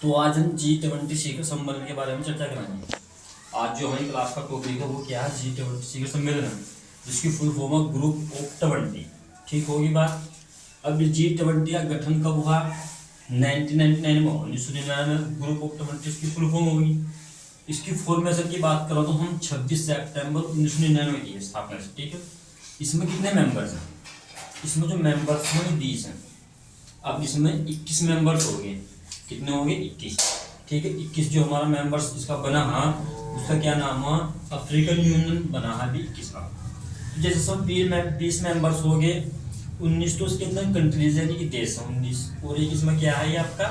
तो आज हम G20 शिखर सम्मेलन के बारे में चर्चा करेंगे। आज जो हमारी क्लास का टॉपिक है वो क्या है, G20 शिखर सम्मेलन, जिसकी फुल फॉर्म है ग्रुप ऑफ 20। ठीक होगी बात। अब G20 का गठन कब हुआ? 1999 में, 1999 में ग्रुप ऑफ 20 इसकी फुल फॉर्म होगी। इसकी फॉर्मेशन की बात करो तो हम 26 सितंबर 1999 की स्थापना से। ठीक है, इसमें कितने मेंबर्स हैं? इसमें जो मेंबर्स हैं 20 हैं। अब इसमें 21 मेंबर्स हो गए। कितने हो गए? 21। ठीक है, 21 जो हमारा मेंबर्स इसका बना है उसका क्या नाम है? अफ्रीकन यूनियन बना है अभी 21 का। तो जैसे सब 20 मेंबर्स हो गए, 19 तो उसके अंदर कंट्रीज यानी कि देश है 19, और एक इसमें क्या है ये आपका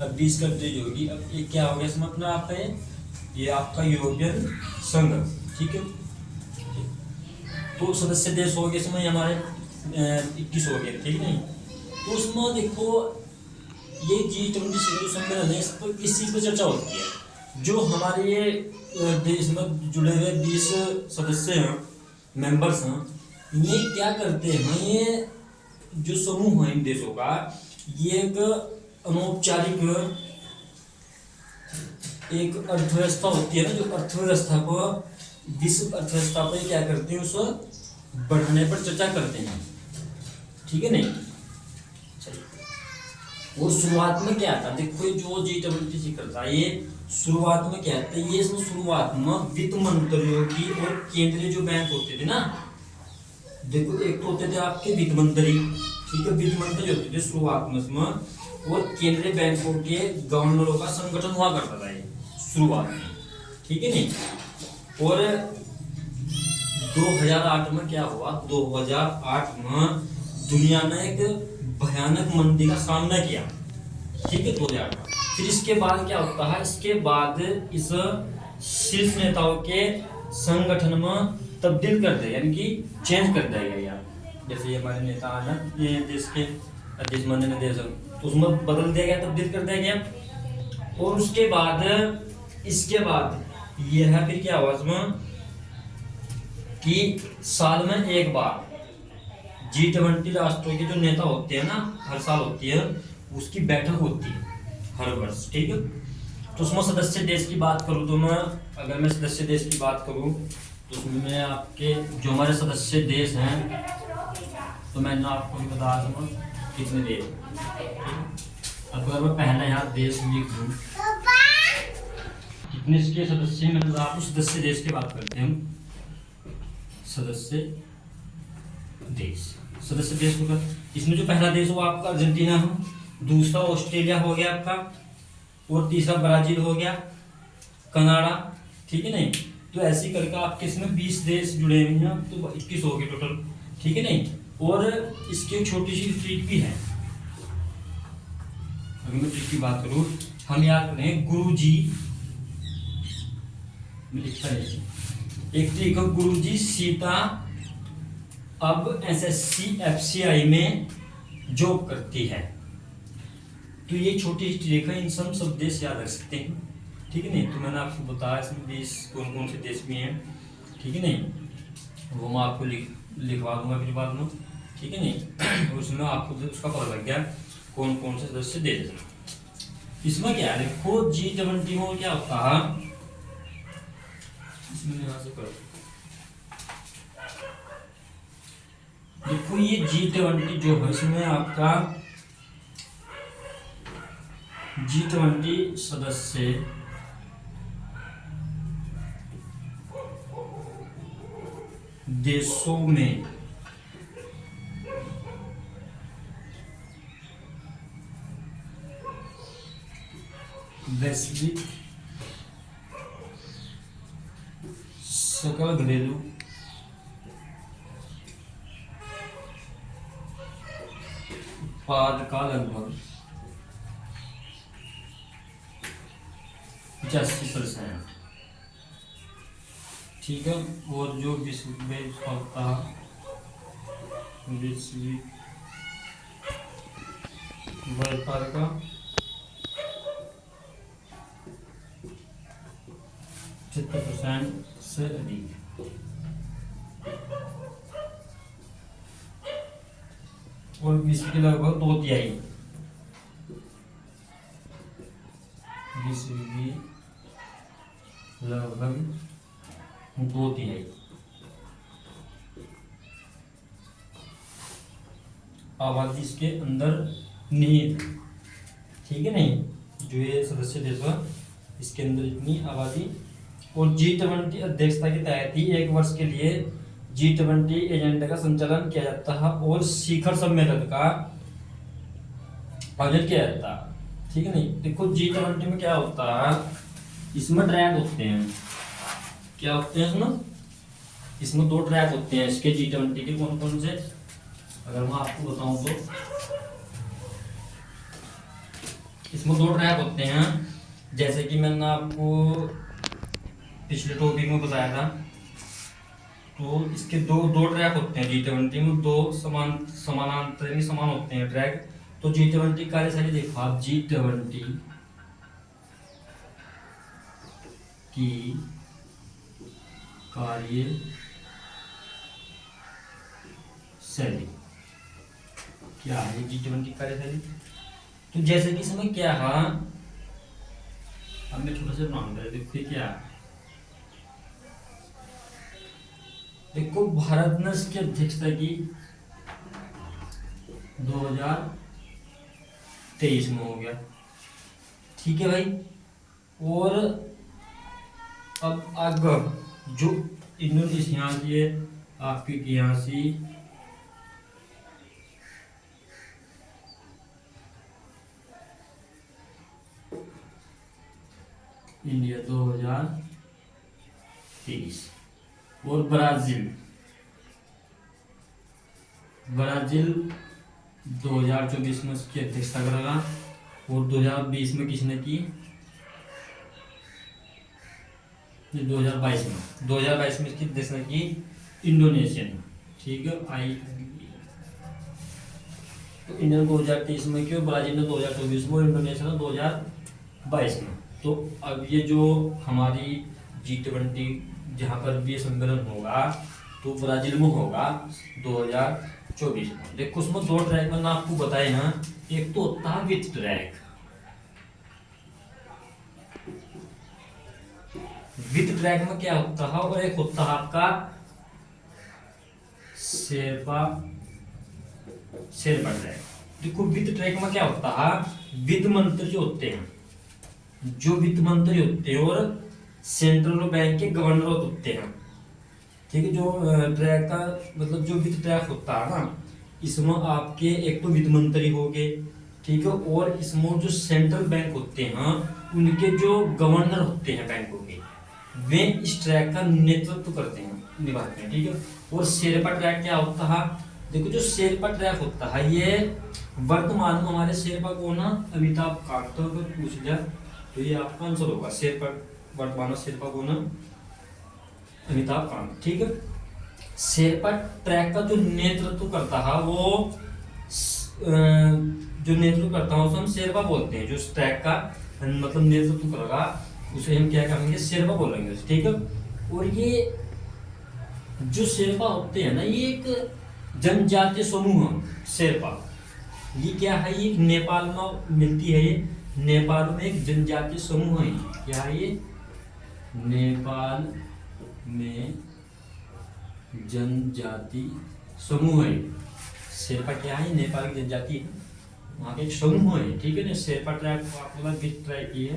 अब 20 कंट्रीज होगी। अब एक क्या हो गया इसमें अपना आपका ये आपका यूरोपियन संघ। ठीक है, तो सदस्य देश हो गए इसमें हमारे 21 हो गए। ठीक नहीं, तो उसमें देखो ये G20 शिखर सम्मेलन है, इस पर किस चीज़ पर चर्चा होती है? जो हमारे ये देश में जुड़े हुए 20 सदस्य हैं, मेंबर्स हैं, ये क्या करते हैं? ये जो समूह है इन देशों का, ये एक अनौपचारिक एक अर्थव्यवस्था होती है ना, जो अर्थव्यवस्था को विश्व अर्थव्यवस्था पर क्या करते हैं, उसको बढ़ाने पर चर्चा करते हैं। ठीक है नहीं, और शुरुआत में क्या था? देखो जो G20 शिखर था ये शुरुआत में क्या था? ये इसमें शुरुआत में वित्त मंत्रियों की और केंद्रीय जो बैंक होते थे ना, देखो एक तो होते थे आपके वित्त मंत्री। ठीक है, वित्त मंत्री होते थे शुरुआत में इसमें, और केंद्रीय बैंकों के गवर्नरों का संगठन हुआ करता था ये शुरुआत में। ठीक है नहीं, और 2008 में क्या हुआ? 2008 में दुनिया ने एक भयानक मंदी का सामना किया। ठीक है, 2008 में। फिर इसके बाद क्या होता है? इसके बाद इस शीर्ष नेताओं के संगठन में तब्दील कर दिया, यानी कि चेंज कर दिया गया। जैसे ये हमारे नेता है ना, ये देश के अध्यक्ष माननीय देश, तो उसमें बदल दिया गया, तब्दील कर दिया गया। और उसके बाद इसके बाद ये है फिर क्या हुआ इसमें कि साल में एक बार G20 राष्ट्रों के जो नेता होते हैं ना, हर साल होती है, उसकी बैठक होती है हर वर्ष। ठीक है, तो उसमें सदस्य देश की बात करूँ तो अगर मैं सदस्य देश की बात करूँ तो उसमें आपके जो हमारे सदस्य देश हैं, तो मैंने आपको भी बता दूँ कितने देश। अगर मैं पहला यहाँ देश लिख दूँ कितने इसके सदस्य, मतलब आप सदस्य देश की बात करते हैं हम, सदस्य देश। सदस्य देश होगा, इसमें जो पहला देश वो आपका अर्जेंटीना है, दूसरा ऑस्ट्रेलिया हो गया आपका, और तीसरा ब्राजील हो गया, कनाडा। ठीक है नहीं, तो ऐसे करके आपके इसमें 20 देश जुड़े हुए हैं, तो 21 हो गए टोटल। ठीक है नहीं, और इसकी छोटी सी ट्रिक भी है। अगर मैं ट्रिक की बात करूँ, हम याद करें गुरु जी, एक ट्रिक है गुरु जी सीता अब SSC FCI में जॉब करती है। तो ये छोटी ट्रिक है, इन सब देश याद रख सकते हैं। ठीक है नहीं, तो मैंने आपको बताया इसमें देश कौन कौन से देश में हैं। ठीक है नहीं, वो मैं आपको लिखवा दूंगा फिर बाद में। ठीक है नहीं, उसमें आपको उसका पता लग गया कौन कौन से सदस्य देश हैं। इसमें क्या है, देखो G20 में क्या होता है, इसमें यहाँ से करो, देखो ये G20 जो है, इसमें आपका G20 सदस्य देशों में वैश्विक सकल घरेलू उत्पाद का लगभग 85%। ठीक है, और जो विश्व में होता है वैश्विक व्यापार का 70% से अधिक। और विश्व के लगभग 2/3 विश्व की लगभग 2/3 आबादी इसके अंदर निहित है, ठीक है नहीं, जो ये सदस्य देश इसके अंदर इतनी आबादी। और G20 अध्यक्षता के तहत ही एक वर्ष के लिए G20 एजेंडा का संचालन किया जाता है और शिखर सम्मेलन का आयोजन किया जाता है, ठीक है नहीं। देखो G20 में क्या होता है, इसमें ट्रैक होते हैं, क्या होते हैं इसमें 2 ट्रैक होते हैं इसके G20 के। कौन कौन से, अगर मैं आपको बताऊं तो इसमें 2 ट्रैक होते हैं, जैसे कि मैंने आपको पिछले टॉपिक में बताया था। तो इसके दो ट्रैक होते हैं G20 में, 2 समानांतर नहीं समान होते हैं ट्रैक। तो G20 कार्यशैली देखो आप, G20 की कार्यशैली क्या है, G20 कार्यशैली। तो जैसे कि इसमें क्या है, अब मैं छोटा सा बनाऊंगा, देखो क्या है। देखो भारत ने इसकी अध्यक्षता की 2023 में हो गया, ठीक है भाई। और अब अगर जो इंडोनेशिया की है आपकी यहाँ से इंडिया 2023 और ब्राजील 2024 में उसकी अध्यक्षता करेगा। और 2020 में किसने की, 2022 में इसकी अध्यक्षता की इंडोनेशिया ने, ठीक है। तो इंडिया 2023 में क्यों, ब्राजील ने 2024 में, इंडोनेशिया ने 2022 में। तो अब ये जो हमारी G20 जहाँ पर भी सम्मेलन होगा तो ब्राजील में होगा 2024 में। देखो उसमें 2 ट्रैक मैंने आपको बताए हैं, एक तो होता है विथ ट्रैक, विथ ट्रैक में क्या होता है, और एक होता है आपका शेरपा ट्रैक। देखो विथ ट्रैक में क्या होता है, वित्त मंत्री जो होते हैं, और सेंट्रल बैंक के गवर्नर होते हैं, ठीक है। जो ट्रैक का मतलब जो वित्त ट्रैक होता है ना, इसमें आपके एक तो वित्त मंत्री हो गए, ठीक है। और इसमें जो सेंट्रल बैंक होते हैं उनके जो गवर्नर होते हैं बैंकों के, वे इस ट्रैक का नेतृत्व करते हैं, निभाते हैं, ठीक है। और शेरपा ट्रैक क्या होता है, देखो जो शेरपा ट्रैक होता है ये वर्तमान में हमारे शेरपा को ना अमिताभ कांत, तो अगर पूछ लिया तो ये आपका आंसर होगा शेरपा, वर्तमान में शेरपा को ना अमिताभ कांत, ठीक है। शेरपा ट्रैक का जो नेतृत्व करता है वो उसे हम शेरपा बोलते हैं। जो ट्रैक का मतलब नेतृत्व करेगा उसे हम क्या कहेंगे, शेरपा बोलेंगे, ठीक है। और ये जो शेरपा होते हैं ना, ये एक जनजातीय समूह है शेरपा। ये क्या है, ये नेपाल में मिलती है, ये नेपाल में एक जनजातीय समूह है। क्या है ये, नेपाल में जनजाति समूह है। शेरपा क्या है, नेपाल की जनजाति वहाँ के एक समूह है, ठीक है ना। शेरपा ट्रैक को आपको वित्त ट्रैक की है,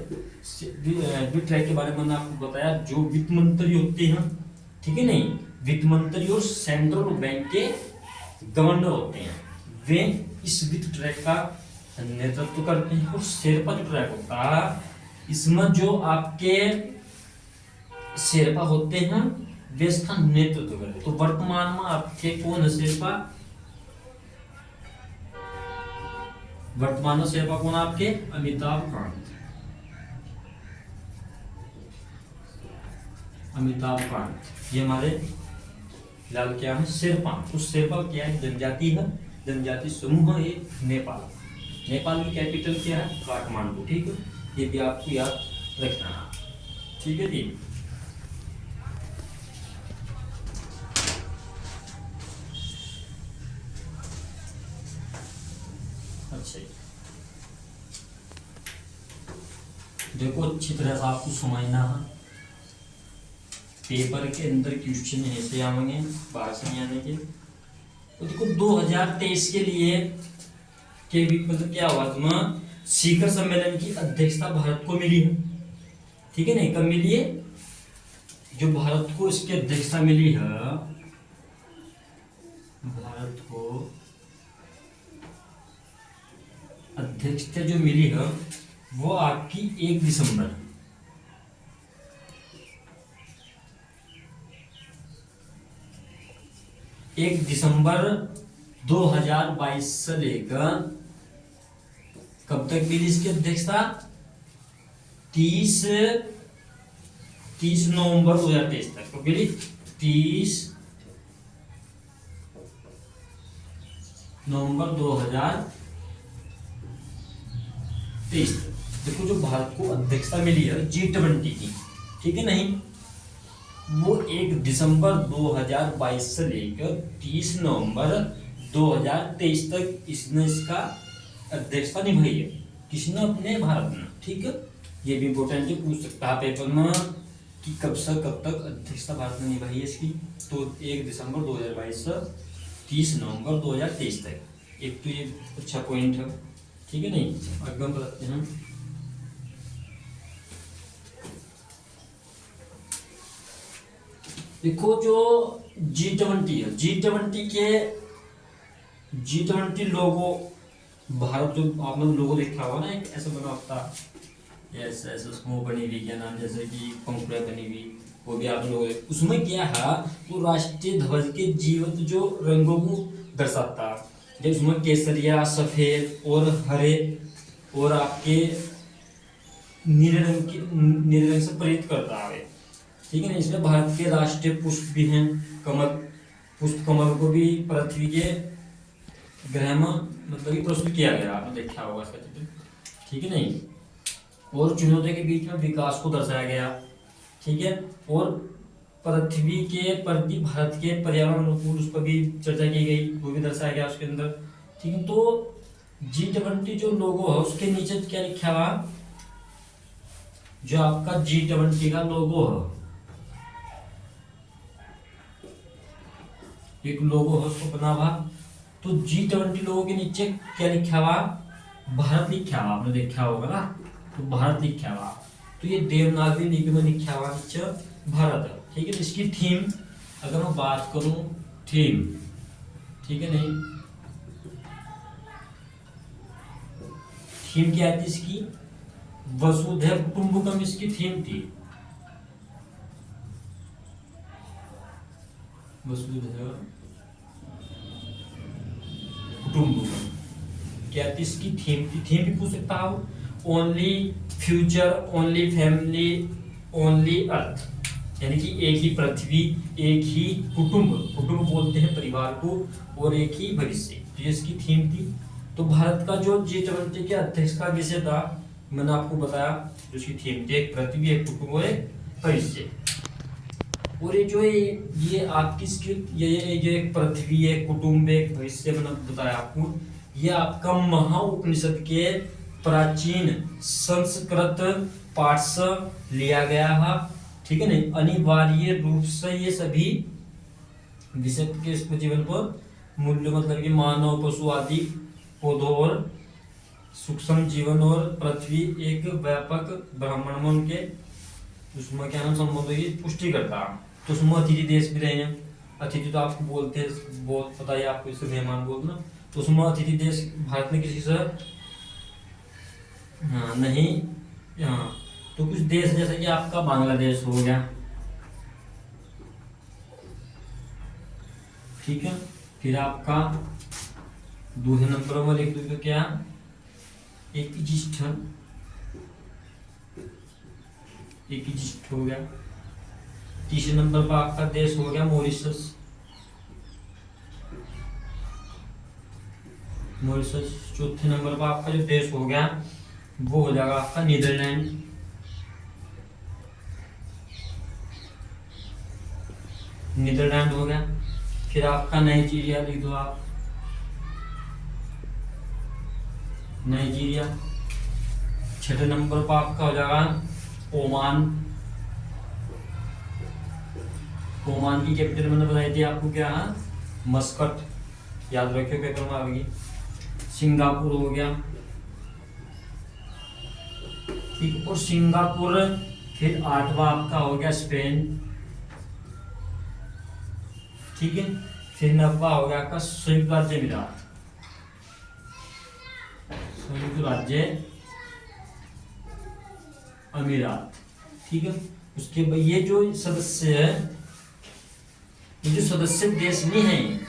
वित्त ट्रैक के बारे में मैंने आपको बताया। जो वित्त मंत्री होते हैं, ठीक है नहीं, वित्त मंत्री और सेंट्रल बैंक के गवर्नर होते हैं, वे इस वित्त ट्रैक का नेतृत्व करते हैं। और शेरपा जो ट्रैक होता है इसमें जो आपके शेरपा होते हैं वे इसका नेतृत्व करते हैं। तो वर्तमान में आपके कौन है शेरपा, वर्तमान में शेरपा कौन आपके, अमिताभ कांत। ये हमारे फिलहाल क्या है, शेरपा। तो शेरपा क्या है, जनजाति है, जनजाति समूह है। नेपाल की कैपिटल क्या है, काठमांडू, ठीक है। ये भी आपको याद रखना है, ठीक है जी। अच्छा देखो अच्छी तरह से आपको समझना है, पेपर के अंदर क्वेश्चन ऐसे आएंगे, बाहर से नहीं आने के। तो देखो 2023 के लिए के भी मतलब क्या हुआ, तुम्हें शिखर सम्मेलन की अध्यक्षता भारत को मिली है, ठीक है ना। कब मिली है, जो भारत को इसकी अध्यक्षता मिली है, भारत को अध्यक्षता जो मिली है वो आपकी 1 दिसंबर 2022 से लेकर कब तक मिली इसकी अध्यक्षता, 30 नवंबर 2023 तक। कब मिली, 30 नवंबर 2023 तक। देखो जो भारत को अध्यक्षता मिली है G20 की, ठीक है नहीं, वो 1 दिसंबर 2022 से लेकर 30 नवंबर 2023 तक इसने इसका अध्यक्षता निभाई है। किसने, अपने भारत ने, ठीक है। ये भी इम्पोर्टेंट है, पूछ सकता है पेपर में कि कब से कब तक अध्यक्षता भारत ने निभाई है इसकी। तो 1 दिसंबर 2022 से 30 नवंबर 2023 तक। एक तो ये अच्छा पॉइंट है, ठीक है नहीं। आगे हम बताते हैं, देखो जो G20 है, G20 लोगो, भारत जो आपने लोगो देखा होगा ना, एक ऐसा बना होता ऐसा ऐसा स्मो बनी हुई, क्या नाम, जैसे कि पंखुड़ा बनी हुई, वो भी आप लोग, उसमें क्या है, वो राष्ट्रीय ध्वज के जीवंत जो रंगों को दर्शाता है। जब उसमें केसरिया, सफेद और हरे और आपके नीले रंग से प्रेरित करता है, ठीक है ना। इसमें भारत के राष्ट्रीय पुष्प भी हैं, कमल पुष्प, कमल को भी पृथ्वी के ग्रह में मतलब कि प्रस्तुत किया गया, आपने देखा होगा इसका चित्र, ठीक है नहीं। और चुनौतियों के बीच में विकास को दर्शाया गया, ठीक है। और पृथ्वी के प्रति भारत के पर्यावरण अनुकूल, उस पर भी चर्चा की गई, वो भी दर्शाया गया उसके अंदर, ठीक है। तो G20 जो लोगो है उसके नीचे क्या लिखा हुआ, जो आपका G20 का लोगो है, एक लोगो है उसको बना हुआ। तो G20 लोगों के नीचे क्या लिखा हुआ, भारत लिखा हुआ, आपने देखा होगा ना, तो भारत लिखा हुआ। तो ये देवनागरी लिपि में लिखा हुआ नीचे भारत, ठीक है। इसकी थीम अगर मैं बात करूं, थीम, ठीक है नहीं, थीम क्या थी इसकी, वसुधैव कुटुंबकम इसकी थीम थी, वसुधैव कुटुंबकम क्या थी इसकी थीम थी। थीम भी पूछ सकता हूं, only future, only family, only earth, यानी कि एक ही पृथ्वी, एक ही कुटुंब, कुटुंब बोलते हैं परिवार को, और एक ही भविष्य, तो ये इसकी थीम थी। तो भारत का जो G20 के अध्यक्ष का विषय था, मैंने आपको बताया, जो इसकी थीम थी, एक पृथ्वी, एक कुटुंब और एक भविष्य। और ये जो ये आपकी स्क्रिप्ट, ये जो एक पृथ्वी, एक कुटुंब, एक भविष्य, मैंने बताया आपको, ये आपका महाउपनिषद के प्राचीन संस्कृत पाठ से लिया गया है, ठीक है नहीं। अनिवार्य रूप से ये सभी विषय के इसको जीवन पर मूल्य, मतलब कि मानव, पशु आदि पौधों और सूक्ष्म जीवन और पृथ्वी एक व्यापक ब्रह्मांड में उनके उसमें क्या नाम संबंधों की पुष्टि करता है। तो उसमें अतिथि देश भी रहे हैं, अतिथि तो आपको बोलते हैं, बहुत पता है आपको, इससे मेहमान बोलते ना। तो उसमें अतिथि देश भारत में किसी से नहीं, हाँ, तो कुछ देश जैसे कि आपका बांग्लादेश हो गया, ठीक है। फिर आपका दूसरे नंबर में लिख दो क्या, इजिप्ट हो गया। तीसरे नंबर पर आपका देश हो गया मॉरिशस, चौथे नंबर पर आपका जो देश हो गया वो हो जाएगा आपका नीदरलैंड, हो गया। फिर आपका नाइजीरिया लिख दो आप, छठे नंबर पर आपका हो जाएगा ओमान। ओमान की कैपिटल मैंने बताई थी आपको क्या है, मस्कट, याद रखियो पेपर में आएगी। सिंगापुर हो गया, ठीक। और सिंगापुर, फिर 8वां आपका हो गया स्पेन, ठीक है। फिर 9वां हो गया आपका संयुक्त राज्य अमीरात, संयुक्त राज्य अमीरात, ठीक है। उसके बाद ये जो सदस्य है, ये जो सदस्य देश नहीं है,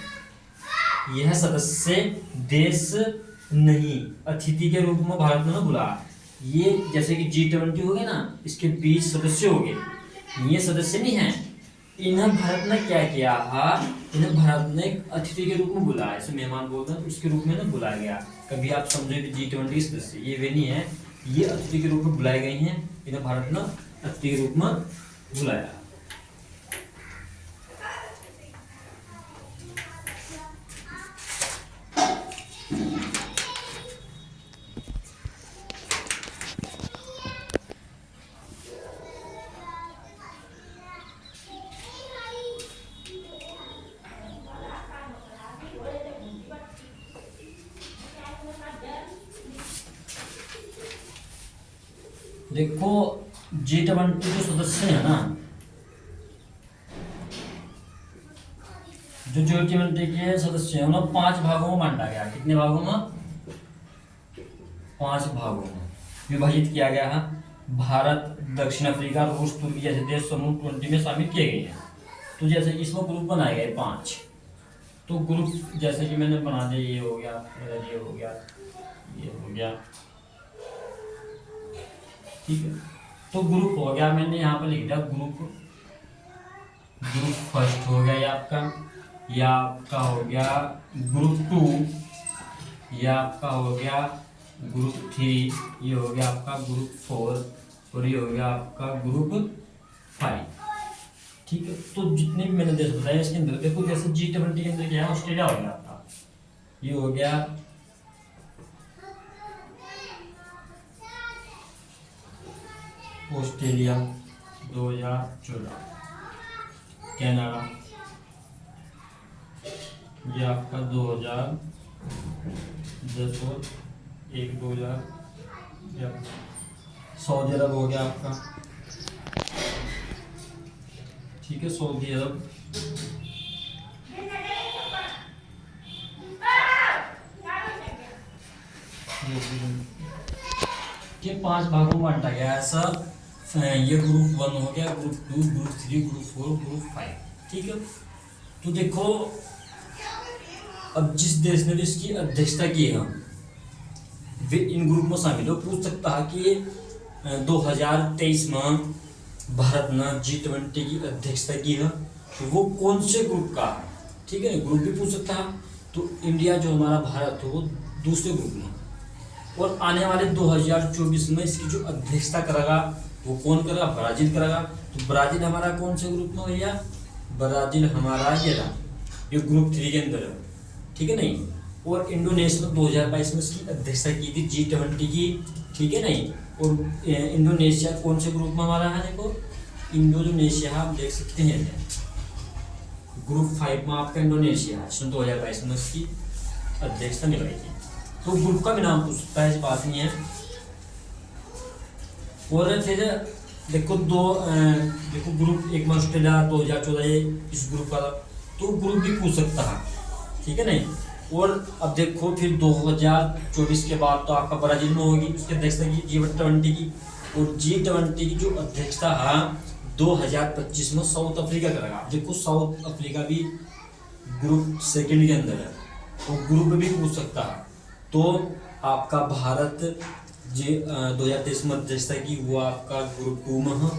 यह सदस्य देश नहीं, अतिथि के रूप में भारत ने बुलाया। ये जैसे कि G20 हो गया ना, इसके 20 सदस्य हो गए, ये सदस्य नहीं है। इन्हें भारत ने क्या किया है, इन्हें भारत ने अतिथि के रूप में बुलाया, ऐसे मेहमान बोलते हैं, उसके रूप में ना बुलाया गया। कभी आप समझे कि G20 सदस्य ये वे नहीं है, ये अतिथि के रूप में बुलाए गए हैं, इन्हें भारत ने अतिथि के रूप में बुलाया। देखो G20 जो सदस्य है ना, जो G20 के सदस्य हैं उन्हें 5 भागों में बांटा गया। कितने भागों में? 5 भागों में विभाजित किया गया है। भारत, दक्षिण अफ्रीका, रूस, तुर्की जैसे देश समूह 20 में शामिल किए गए हैं। तो जैसे इसमें ग्रुप बनाए गए 5। तो ग्रुप जैसे कि मैंने बना दिया, ये हो गया, ये हो गया, ये हो गया, ठीक है। तो ग्रुप हो गया, मैंने यहाँ पे लिख दिया ग्रुप। ग्रुप फर्स्ट हो गया ये आपका, या आपका हो गया ग्रुप 2, या आपका हो गया ग्रुप 3, ये हो गया आपका ग्रुप 4, और ये हो गया आपका ग्रुप 5, ठीक है। तो जितने भी मैंने देश बताए इसके अंदर देखो, जैसे G20 के अंदर क्या है, ऑस्ट्रेलिया हो गया आपका, ये हो गया ऑस्ट्रेलिया 2014, कनाडा ये आपका 2010 और 2000, सऊदी अरब हो गया आपका, ठीक है, सऊदी अरब, ये 5 भागों में बांटा गया ऐसा। ये ग्रुप 1 हो गया, ग्रुप 2, ग्रुप 3, ग्रुप 4, ग्रुप 5, ठीक है। तो देखो अब जिस देश ने इसकी अध्यक्षता की है वे इन ग्रुप में शामिल हो। पूछ सकता है कि 2023 में भारत ने G20 की अध्यक्षता की है, तो वो कौन से ग्रुप का है, ठीक है। ग्रुप भी पूछ सकता है। तो इंडिया जो हमारा भारत है वो दूसरे ग्रुप में, और आने वाले 2024 में इसकी जो अध्यक्षता करेगा वो कौन करेगा, ब्राजील करेगा। तो ब्राजील हमारा कौन से ग्रुप में भैया, ब्राजील हमारा ये ग्रुप 3 के अंदर है, ठीक है नहीं। और इंडोनेशिया 2022 में इसकी अध्यक्षता की थी G20 की, ठीक है नहीं। और इंडोनेशिया कौन से ग्रुप में हमारा है, देखो इंडोनेशिया आप देख सकते हैं ग्रुप 5 में आपका इंडोनेशिया, इसमें 2022 में इसकी अध्यक्षता निभाई थी। तो ग्रुप का भी नाम पूछ सकता है, इस बात नहीं है। और फिर देखो देखो ग्रुप 1 में ऑस्ट्रेलिया 2014 इस ग्रुप का, तो ग्रुप भी पूछ सकता है, ठीक है नहीं। और अब देखो फिर 2024 के बाद तो आपका ब्राजील में होगी उसकी अध्यक्षता की G20 की, और G20 की जो अध्यक्षता है 2025 में साउथ अफ्रीका करेगा। देखो साउथ अफ्रीका भी ग्रुप 2 के अंदर है, तो ग्रुप भी पूछ सकता है। तो आपका भारत 2023 में अध्यक्षता की वो आपका ग्रुप 2 में है,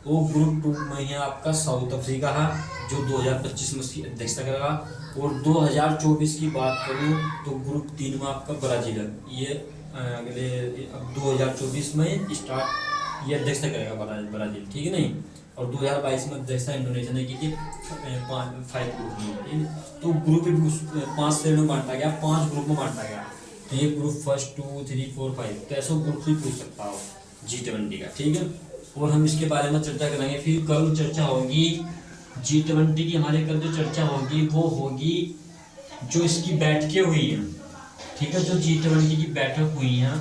वो ग्रुप 2 में ही आपका साउथ अफ्रीका है जो 2025 में उसकी अध्यक्षता करेगा। और 2024 की बात करूँ तो ग्रुप 3 में आपका ब्राजील है, ये अगले अब 2024 में स्टार्ट ये अध्यक्षता करेगा ब्राजील, ठीक है नहीं। और 2022 में अध्यक्षता इंडोनेशिया ने की थी 5 ग्रुप में। तो ग्रुप 5 श्रेणी में बांटा गया, 5 ग्रुप में बांटा गया। तो ये ग्रुप फर्स्ट 2 3 4 5 तो ऐसा ग्रुप भी पूछ सकता हो G20 का, ठीक है। और हम इसके बारे में चर्चा करेंगे। फिर कल चर्चा होगी G20 की, हमारे कल जो चर्चा होगी वो होगी जो इसकी बैठकें हुई हैं, ठीक है। जो G20 की बैठक हुई हैं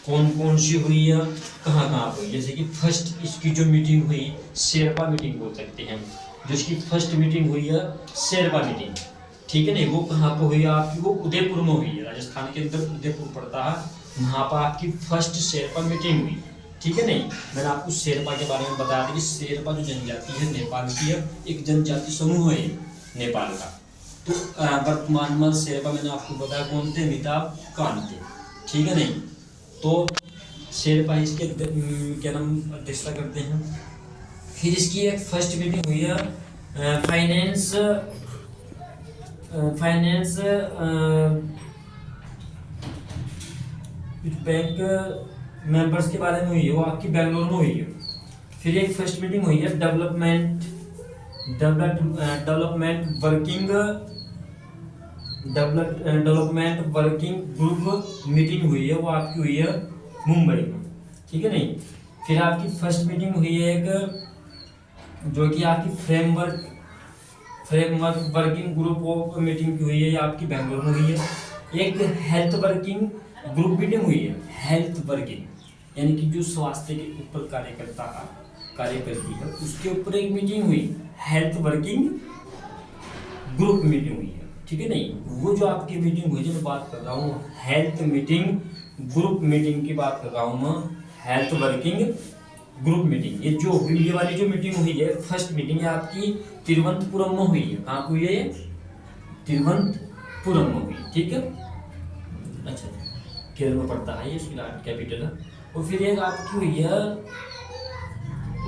कौन कौन सी हुई है, कहाँ कहाँ हुई। जैसे कि फर्स्ट इसकी जो मीटिंग हुई शेरपा मीटिंग बोल सकते हैं, जो इसकी फर्स्ट मीटिंग हुई है शेरपा मीटिंग, ठीक है नहीं। वो कहाँ पर हुई है आपकी, वो उदयपुर में हुई है, राजस्थान के अंदर उदयपुर पड़ता है, वहाँ पर आपकी फर्स्ट शेरपा मीटिंग हुई, ठीक है नहीं। मैंने आपको शेरपा के बारे में बताया था कि शेरपा जो जनजाति है नेपाल की है, एक जनजाति समूह है नेपाल का। तो वर्तमान में शेरपा मैंने आपको बताया कौन थे, अमिताभ कांत थे, ठीक है नहीं। तो शेरपा इसके क्या नाम अध्यक्षता करते हैं। फिर इसकी एक फर्स्ट मीटिंग हुई है फाइनेंस बैंक मेंबर्स के बारे में हुई है, वो आपकी बेंगलोर में हुई है। फिर एक फर्स्ट मीटिंग हुई है डेवलपमेंट वर्किंग ग्रुप मीटिंग हुई है, वो आपकी हुई है मुंबई में, ठीक है नहीं। फिर आपकी फर्स्ट मीटिंग हुई है एक जो कि आपकी framework working group of meeting की हुई है, ये आपकी बेंगलोर में हुई है। एक हेल्थ वर्किंग ग्रुप मीटिंग हुई है, हेल्थ वर्किंग यानी कि जो स्वास्थ्य के ऊपर कार्य करती है उसके ऊपर एक मीटिंग हुई, हेल्थ वर्किंग ग्रुप मीटिंग हुई है, ठीक है नहीं। वो जो आपकी मीटिंग हुई जो मैं बात कर रहा हूँ हेल्थ मीटिंग ग्रुप मीटिंग की बात कर रहा हूँ मैं, हेल्थ वर्किंग ग्रुप मीटिंग। ये जो हुई, ये वाली जो मीटिंग हुई है फर्स्ट मीटिंग है आपकी तिरुवनंतपुरम में हुई है। कहाँ हुई है, तिरुवनंतपुरम में हुई, ठीक है। अच्छा केरल में पड़ता है, ये इसकी कैपिटल है। और फिर एक आपकी हुई है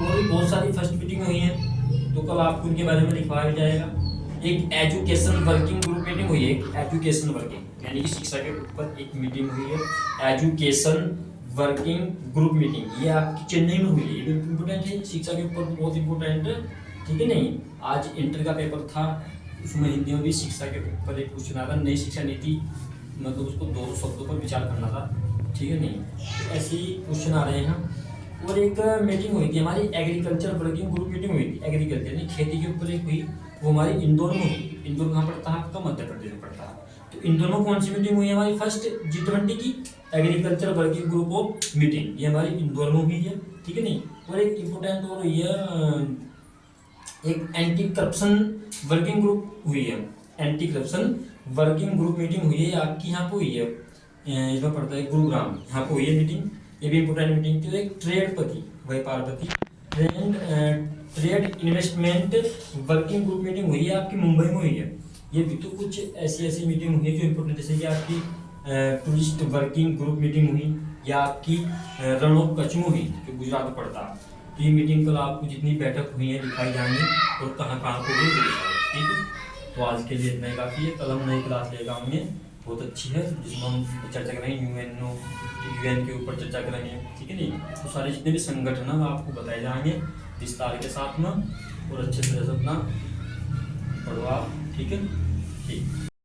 और भी बहुत सारी फर्स्ट मीटिंग हुई है, तो कल आपको उनके बारे में लिखवाया जाएगा। एक एजुकेशन वर्किंग ग्रुप मीटिंग हुई है, एजुकेशन वर्किंग यानी कि शिक्षा के ऊपर एक मीटिंग हुई है, एजुकेशन वर्किंग ग्रुप मीटिंग, ये आपकी चेन्नई में हुई है। ये भी इम्पोर्टेंट है, शिक्षा के ऊपर बहुत इंपॉर्टेंट है, ठीक है नहीं। आज इंटर का पेपर था, उसमें हिंदी में भी शिक्षा के ऊपर एक क्वेश्चन आ था, नई शिक्षा नीति, मतलब उसको 2 शब्दों पर विचार करना था, ठीक है नहीं। तो ऐसे ही क्वेश्चन आ रहे हैं। और एक मीटिंग हुई थी हमारी एग्रीकल्चर वर्किंग ग्रुप मीटिंग हुई थी, एग्रीकल्चर यानी खेती के ऊपर एक हुई, वो हमारी इंदौर में हुई। इंदौर कहाँ पड़ता है आपका, मध्य प्रदेश में पड़ता है। तो इंदौर में कौन सी मीटिंग हुई है हमारी फर्स्ट G20 की, agriculture working group of meeting, ये हमारी इंदौर में हुई है, ठीक है नहीं। और एक इम्पोर्टेंट और हुई है एक एंटी करप्शन वर्किंग ग्रुप हुई है, anti corruption working group meeting हुई है, आपकी यहाँ पे हुई है, इसमें पड़ता है गुरुग्राम, यहाँ पे हुई है मीटिंग, ये भी इम्पोर्टेंट मीटिंग थी। एक ट्रेडपति व्यापारपति trade investment working group meeting हुई है, आपकी मुंबई में हुई है। ये भी तो कुछ ऐसी मीटिंग हुई है जो इम्पोर्टेंट, जैसे कि आपकी टूरिस्ट वर्किंग ग्रुप मीटिंग हुई, या आपकी रण ऑफ कच्छ में हुई जो गुजरात में पड़ता है। तो ये मीटिंग कल आपको जितनी बैठक हुई है दिखाई जाएंगी और कहाँ कहाँ को हुई, ठीक है। तो आज के लिए इतना ही काफ़ी है, कल हम नई क्लास लेकर आएंगे, बहुत अच्छी है, जिसमें हम चर्चा करेंगे यूएन के ऊपर चर्चा करेंगे, ठीक है नहीं। तो सारे जितने भी संगठन हैं आपको बताए जाएंगे विस्तार के साथ में, और अच्छे से अपना पढ़ो आप, ठीक है, ठीक।